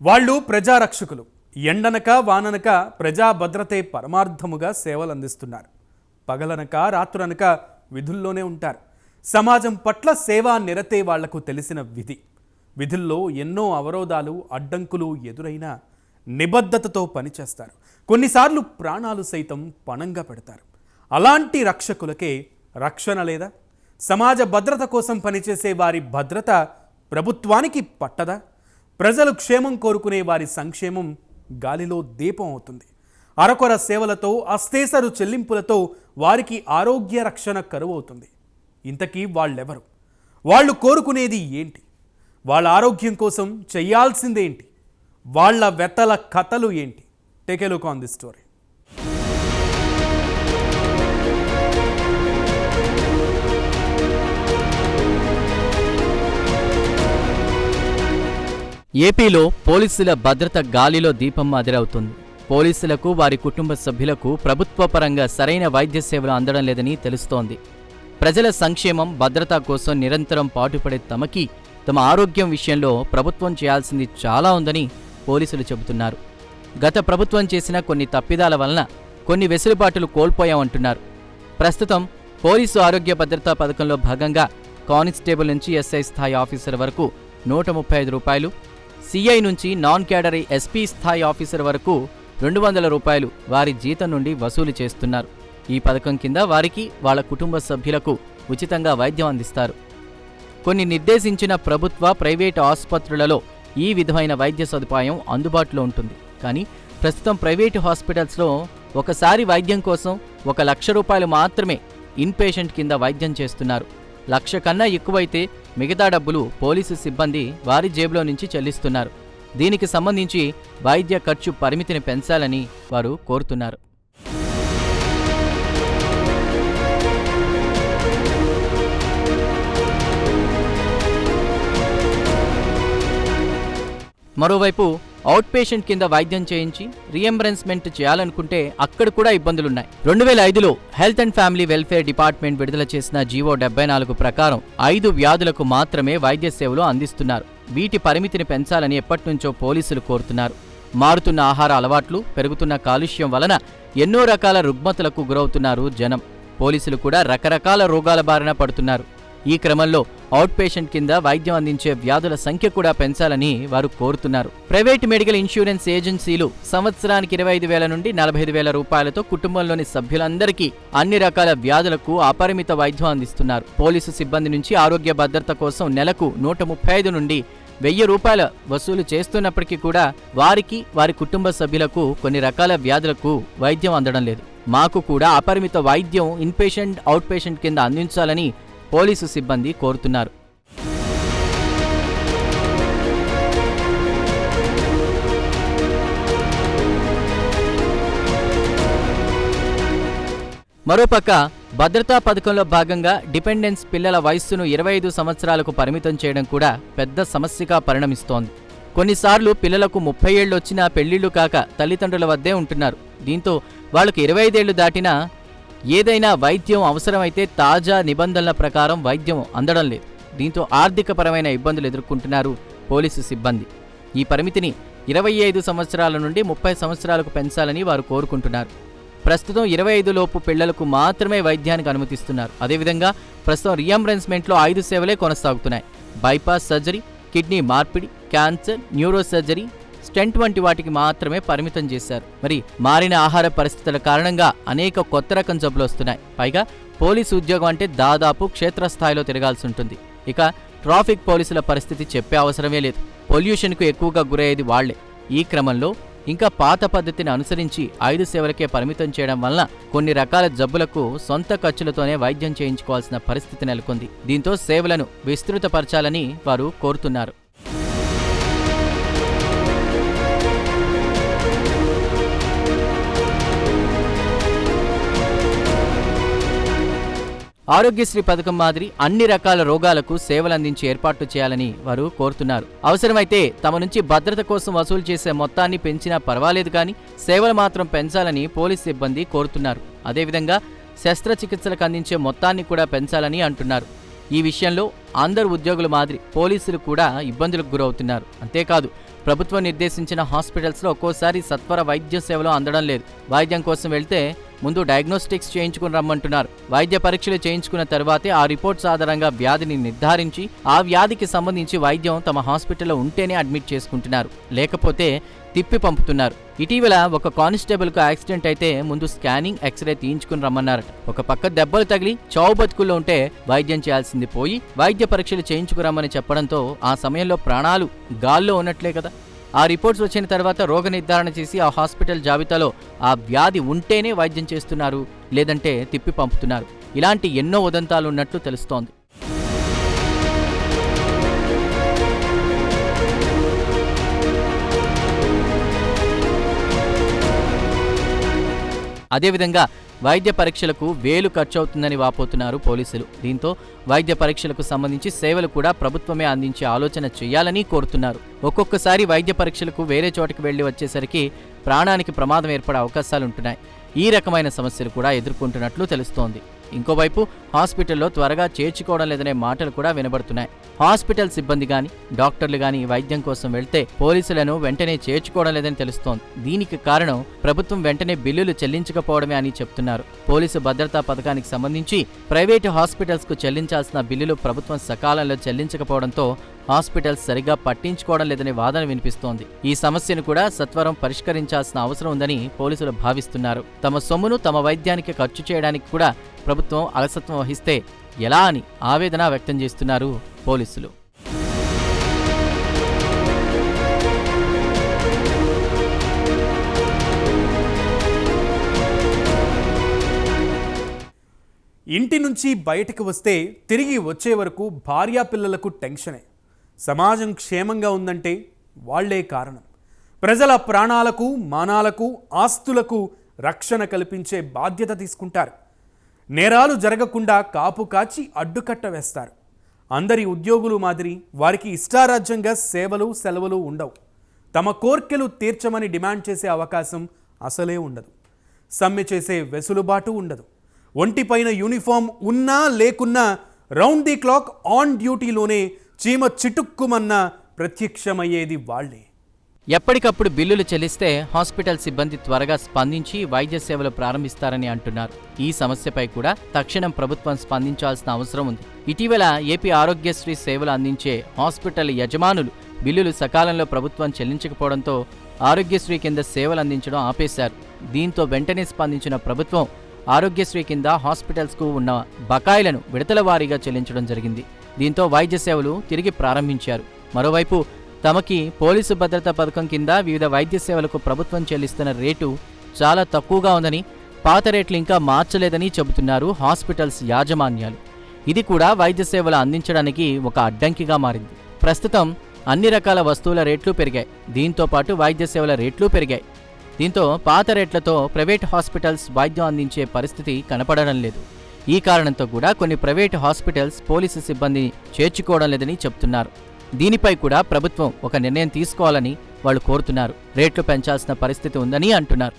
వాళ్ళు ప్రజారక్షకులు. ఎండనక వాననక ప్రజా భద్రతే పరమార్థముగా సేవలు అందిస్తున్నారు. పగలనక రాత్రనక విధుల్లోనే ఉంటారు. సమాజం పట్ల సేవా నిరతే వాళ్లకు తెలిసిన విధి. విధుల్లో ఎన్నో అవరోధాలు అడ్డంకులు ఎదురైనా నిబద్ధతతో పనిచేస్తారు. కొన్నిసార్లు ప్రాణాలు సైతం పణంగా పెడతారు. అలాంటి రక్షకులకే రక్షణ లేదా? సమాజ భద్రత కోసం పనిచేసే వారి భద్రత ప్రభుత్వానికి పట్టదా? ప్రజలు క్షేమం కోరుకునే వారి సంక్షేమం గాలిలో దీపం అవుతుంది. అరకొర సేవలతో అస్తేసరు చెల్లింపులతో వారికి ఆరోగ్య రక్షణ కరువవుతుంది. ఇంతకీ వాళ్ళెవరు? వాళ్ళు కోరుకునేది ఏంటి? వాళ్ళ ఆరోగ్యం కోసం చేయాల్సిందేంటి? వాళ్ళ వెతల కథలు ఏంటి? Take a look on this story. ఏపీలో పోలీసుల భద్రత గాలిలో దీపం మాదిరవుతుంది. పోలీసులకు వారి కుటుంబ సభ్యులకు ప్రభుత్వ పరంగా సరైన వైద్య సేవలు అందడం లేదని తెలుస్తోంది. ప్రజల సంక్షేమం భద్రత కోసం నిరంతరం పాటుపడే తమకి తమ ఆరోగ్యం విషయంలో ప్రభుత్వం చేయాల్సింది చాలా ఉందని పోలీసులు చెబుతున్నారు. గత ప్రభుత్వం చేసిన కొన్ని తప్పిదాల వలన కొన్ని వెసులుబాటులు కోల్పోయామంటున్నారు. ప్రస్తుతం పోలీసు ఆరోగ్య భద్రతా పథకంలో భాగంగా కానిస్టేబుల్ నుంచి ఎస్ఐ స్థాయి ఆఫీసర్ వరకు 135 రూపాయలు, సిఐ నుంచి నాన్ క్యాడరీ ఎస్పీ స్థాయి ఆఫీసర్ వరకు 200 రూపాయలు వారి జీతం నుండి వసూలు చేస్తున్నారు. ఈ పథకం కింద వారికి వాళ్ళ కుటుంబ సభ్యులకు ఉచితంగా వైద్యం అందిస్తారు. కొన్ని నిర్దేశించిన ప్రభుత్వ ప్రైవేటు ఆసుపత్రులలో ఈ విధమైన వైద్య సదుపాయం అందుబాటులో ఉంటుంది. కానీ ప్రస్తుతం ప్రైవేటు హాస్పిటల్స్లో ఒకసారి వైద్యం కోసం 1 లక్ష రూపాయలు మాత్రమే ఇన్పేషెంట్ కింద వైద్యం చేస్తున్నారు. 1 లక్ష కన్నా ఎక్కువైతే మిగతా డబ్బులు పోలీసు సిబ్బంది వారి జేబులో నుంచి చెల్లిస్తున్నారు. దీనికి సంబంధించి వైద్య ఖర్చు పరిమితిని పెంచాలని వారు కోరుతున్నారు. మరోవైపు అవుట్ పేషెంట్ కింద వైద్యం చేయించి రీఎంబర్స్మెంట్ చేయాలనుకుంటే అక్కడ కూడా ఇబ్బందులున్నాయి. 2005లో health and family welfare department విడుదల చేసిన జీవో 74 ప్రకారం 5 వ్యాధులకు మాత్రమే వైద్య సేవలు అందిస్తున్నారు. వీటి పరిమితిని పెంచాలని ఎప్పటినుంచో పోలీసులు కోరుతున్నారు. మారుతున్న ఆహార అలవాట్లు, పెరుగుతున్న కాలుష్యం వలన ఎన్నో రకాల రుగ్మతలకు గురవుతున్నారు జనం. పోలీసులు కూడా రకరకాల రోగాల బారిన పడుతున్నారు. ఈ క్రమంలో అవుట్ పేషెంట్ కింద వైద్యం అందించే వ్యాధుల సంఖ్య కూడా పెంచాలని వారు కోరుతున్నారు. ప్రైవేట్ మెడికల్ ఇన్సూరెన్స్ ఏజెన్సీలు సంవత్సరానికి 25,000 నుండి 45,000 రూపాయలతో కుటుంబంలోని సభ్యులందరికీ అన్ని రకాల వ్యాధులకు అపరిమిత వైద్యం అందిస్తున్నారు. పోలీసు సిబ్బంది నుంచి ఆరోగ్య భద్రత కోసం నెలకు 135 నుండి 1000 రూపాయల వసూలు చేస్తున్నప్పటికీ కూడా వారికి వారి కుటుంబ సభ్యులకు కొన్ని రకాల వ్యాధులకు వైద్యం అందడం లేదు. మాకు కూడా అపరిమిత వైద్యం ఇన్పేషెంట్, అవుట్ పేషెంట్ కింద అందించాలని పోలీసు సిబ్బంది కోరుతున్నారు. మరోపక్క భద్రతా పథకంలో భాగంగా డిపెండెన్స్ పిల్లల వయస్సును 25 సంవత్సరాలకు పరిమితం చేయడం కూడా పెద్ద సమస్యగా పరిణమిస్తోంది. కొన్నిసార్లు పిల్లలకు 30 ఏళ్లు వచ్చినా పెళ్లిళ్లు కాక తల్లిదండ్రుల వద్దే ఉంటున్నారు. దీంతో వాళ్లకు 25 ఏళ్లు దాటినా ఏదైనా వైద్యం అవసరమైతే తాజా నిబంధనల ప్రకారం వైద్యం అందడం లేదు. దీంతో ఆర్థికపరమైన ఇబ్బందులు ఎదుర్కొంటున్నారు పోలీసు సిబ్బంది. ఈ పరిమితిని 25 సంవత్సరాల నుండి 30 సంవత్సరాలకు పెంచాలని వారు కోరుకుంటున్నారు. ప్రస్తుతం 25 లోపు పిల్లలకు మాత్రమే వైద్యానికి అనుమతిస్తున్నారు. అదేవిధంగా ప్రస్తుతం రీఎంబర్స్మెంట్లో 5 సేవలే కొనసాగుతున్నాయి. బైపాస్ సర్జరీ, కిడ్నీ మార్పిడి, క్యాన్సర్, న్యూరో సర్జరీ, స్టెంట్ వంటి వాటికి మాత్రమే పరిమితం చేశారు. మరి మారిన ఆహార పరిస్థితుల కారణంగా అనేక కొత్త రకం జబ్బులు వస్తున్నాయి. పైగా పోలీసు ఉద్యోగం అంటే దాదాపు క్షేత్రస్థాయిలో తిరగాల్సి ఉంటుంది. ఇక ట్రాఫిక్ పోలీసుల పరిస్థితి చెప్పే అవసరమే లేదు. పొల్యూషన్కు ఎక్కువగా గురయ్యేది వాళ్లే. ఈ క్రమంలో ఇంకా పాత పద్ధతిని అనుసరించి 5 సేవలకే పరిమితం చేయడం వలన కొన్ని రకాల జబ్బులకు సొంత ఖర్చులతోనే వైద్యం చేయించుకోవాల్సిన పరిస్థితి నెలకొంది. దీంతో సేవలను విస్తృతపరచాలని వారు కోరుతున్నారు. ఆరోగ్యశ్రీ పథకం మాదిరి అన్ని రకాల రోగాలకు సేవలందించి ఏర్పాట్లు చేయాలని వారు కోరుతున్నారు. అవసరమైతే తమ నుంచి భద్రత కోసం వసూలు చేసే మొత్తాన్ని పెంచినా పర్వాలేదు కానీ సేవలు మాత్రం పెంచాలని పోలీస్ సిబ్బంది కోరుతున్నారు. అదేవిధంగా శస్త్రచికిత్సలకు అందించే మొత్తాన్ని కూడా పెంచాలని అంటున్నారు. ఈ విషయంలో అందరు ఉద్యోగుల మాదిరి పోలీసులు కూడా ఇబ్బందులకు గురవుతున్నారు. అంతేకాదు ప్రభుత్వం నిర్దేశించిన హాస్పిటల్స్లో ఒక్కోసారి సత్వర వైద్య సేవలు అందడం లేదు. వైద్యం కోసం వెళ్తే ముందు డయాగ్నోస్టిక్స్ చేయించుకుని రమ్మంటున్నారు. వైద్య పరీక్షలు చేయించుకున్న తర్వాతే ఆ రిపోర్ట్స్ ఆధారంగా వ్యాధిని నిర్ధారించి ఆ వ్యాధికి సంబంధించి వైద్యం తమ హాస్పిటల్లో ఉంటేనే అడ్మిట్ చేసుకుంటున్నారు, లేకపోతే తిప్పి పంపుతున్నారు. ఇటీవల ఒక కానిస్టేబుల్కు యాక్సిడెంట్ అయితే ముందు స్కానింగ్, ఎక్స్రే తీయించుకుని రమ్మన్నారట. ఒక పక్క దెబ్బలు తగిలి చావు బతుకుల్లో ఉంటే వైద్యం చేయాల్సింది పోయి వైద్య పరీక్షలు చేయించుకురమ్మని చెప్పడంతో ఆ సమయంలో ప్రాణాలు గాల్లో ఉన్నట్లే కదా. ఆ రిపోర్ట్స్ వచ్చిన తర్వాత రోగ నిర్ధారణ చేసి ఆ హాస్పిటల్ జాబితాలో ఆ వ్యాధి ఉంటేనే వైద్యం చేస్తున్నారు, లేదంటే తిప్పి పంపుతున్నారు. ఇలాంటి ఎన్నో ఉదంతాలు ఉన్నట్లు తెలుస్తోంది. అదేవిధంగా వైద్య పరీక్షలకు వేలు ఖర్చవుతుందని వాపోతున్నారు పోలీసులు. దీంతో వైద్య పరీక్షలకు సంబంధించి సేవలు కూడా ప్రభుత్వమే అందించే ఆలోచన చేయాలని కోరుతున్నారు. ఒక్కొక్కసారి వైద్య పరీక్షలకు వేరే చోటికి వెళ్లి వచ్చేసరికి ప్రాణానికి ప్రమాదం ఏర్పడే అవకాశాలుంటున్నాయి. ఈ రకమైన సమస్యలు కూడా ఎదుర్కొంటున్నట్లు తెలుస్తోంది. ఇంకోవైపు హాస్పిటల్లో త్వరగా చేర్చుకోవడం లేదనే మాటలు కూడా వినబడుతున్నాయి. హాస్పిటల్ సిబ్బంది గాని, డాక్టర్లు గాని వైద్యం కోసం వెళ్తే పోలీసులను వెంటనే చేర్చుకోవడం లేదని తెలుస్తోంది. దీనికి కారణం ప్రభుత్వం వెంటనే బిల్లులు చెల్లించకపోవడమే అని చెప్తున్నారు. పోలీసు భద్రతా పథకానికి సంబంధించి ప్రైవేటు హాస్పిటల్స్ కు చెల్లించాల్సిన బిల్లులు ప్రభుత్వం సకాలంలో చెల్లించకపోవడంతో హాస్పిటల్స్ సరిగా పట్టించుకోవడం లేదనే వాదన వినిపిస్తోంది. ఈ సమస్యను కూడా సత్వరం పరిష్కరించాల్సిన అవసరం ఉందని పోలీసులు భావిస్తున్నారు. తమ సొమ్మును తమ వైద్యానికి ఖర్చు చేయడానికి కూడా ప్రభుత్వం అలసత్వం వహిస్తే ఎలా అని ఆవేదన వ్యక్తం చేస్తున్నారు పోలీసులు. ఇంటి నుంచి బయటకు వస్తే తిరిగి వచ్చే వరకు భార్యాపిల్లలకు టెన్షనే. సమాజం క్షేమంగా ఉందంటే వాళ్లే కారణం. ప్రజల ప్రాణాలకు, మానాలకు, ఆస్తులకు రక్షణ కల్పించే బాధ్యత తీసుకుంటారు. నేరాలు జరగకుండా కాపు కాచి అడ్డుకట్ట వేస్తారు. అందరి ఉద్యోగులు మాదిరి వారికి ఇష్టారాజ్యంగా సేవలు, సెలవులు ఉండవు. తమ కోర్కెలు తీర్చమని డిమాండ్ చేసే అవకాశం అసలే ఉండదు. సమ్మె చేసే వెసులుబాటు ఉండదు. ఒంటిపైన యూనిఫామ్ ఉన్నా లేకున్నా రౌండ్ ది క్లాక్ ఆన్ డ్యూటీలోనే చీమ చిటుక్కుమన్న ప్రత్యక్షమయ్యేది వాళ్లే. ఎప్పటికప్పుడు బిల్లులు చెల్లిస్తే హాస్పిటల్ సిబ్బంది త్వరగా స్పందించి వైద్య సేవలు ప్రారంభిస్తారని అంటున్నారు. ఈ సమస్యపై కూడా తక్షణం ప్రభుత్వం స్పందించాల్సిన అవసరం ఉంది. ఇటీవల ఏపీ ఆరోగ్యశ్రీ సేవలు అందించే హాస్పిటల్ యజమానులు బిల్లులు సకాలంలో ప్రభుత్వం చెల్లించకపోవడంతో ఆరోగ్యశ్రీ కింద సేవలు అందించడం ఆపేశారు. దీంతో వెంటనే స్పందించిన ప్రభుత్వం ఆరోగ్యశ్రీ కింద హాస్పిటల్స్కు ఉన్న బకాయిలను విడతల వారీగా చెల్లించడం జరిగింది. దీంతో వైద్య సేవలు తిరిగి ప్రారంభించారు. మరోవైపు తమకి పోలీసు భద్రతా పథకం కింద వివిధ వైద్య సేవలకు ప్రభుత్వం చెల్లిస్తున్న రేటు చాలా తక్కువగా ఉందని, పాత రేట్లు ఇంకా మార్చలేదని చెబుతున్నారు హాస్పిటల్స్ యాజమాన్యాలు. ఇది కూడా వైద్య సేవలు అందించడానికి ఒక అడ్డంకిగా మారింది. ప్రస్తుతం అన్ని రకాల వస్తువుల రేట్లు పెరిగాయి. దీంతో పాటు వైద్య సేవల రేట్లు పెరిగాయి. దీంతో పాత రేట్లతో ప్రైవేట్ హాస్పిటల్స్ వైద్యం అందించే పరిస్థితి కనపడడం లేదు. ఈ కారణంతో కూడా కొన్ని ప్రైవేట్ హాస్పిటల్స్ పోలీసు సిబ్బందిని చేర్చుకోవడం లేదని చెబుతున్నారు. దీనిపై కూడా ప్రభుత్వం ఒక నిర్ణయం తీసుకోవాలని వాళ్ళు కోరుతున్నారు. రేట్లు పెంచాల్సిన పరిస్థితి ఉందని అంటున్నారు.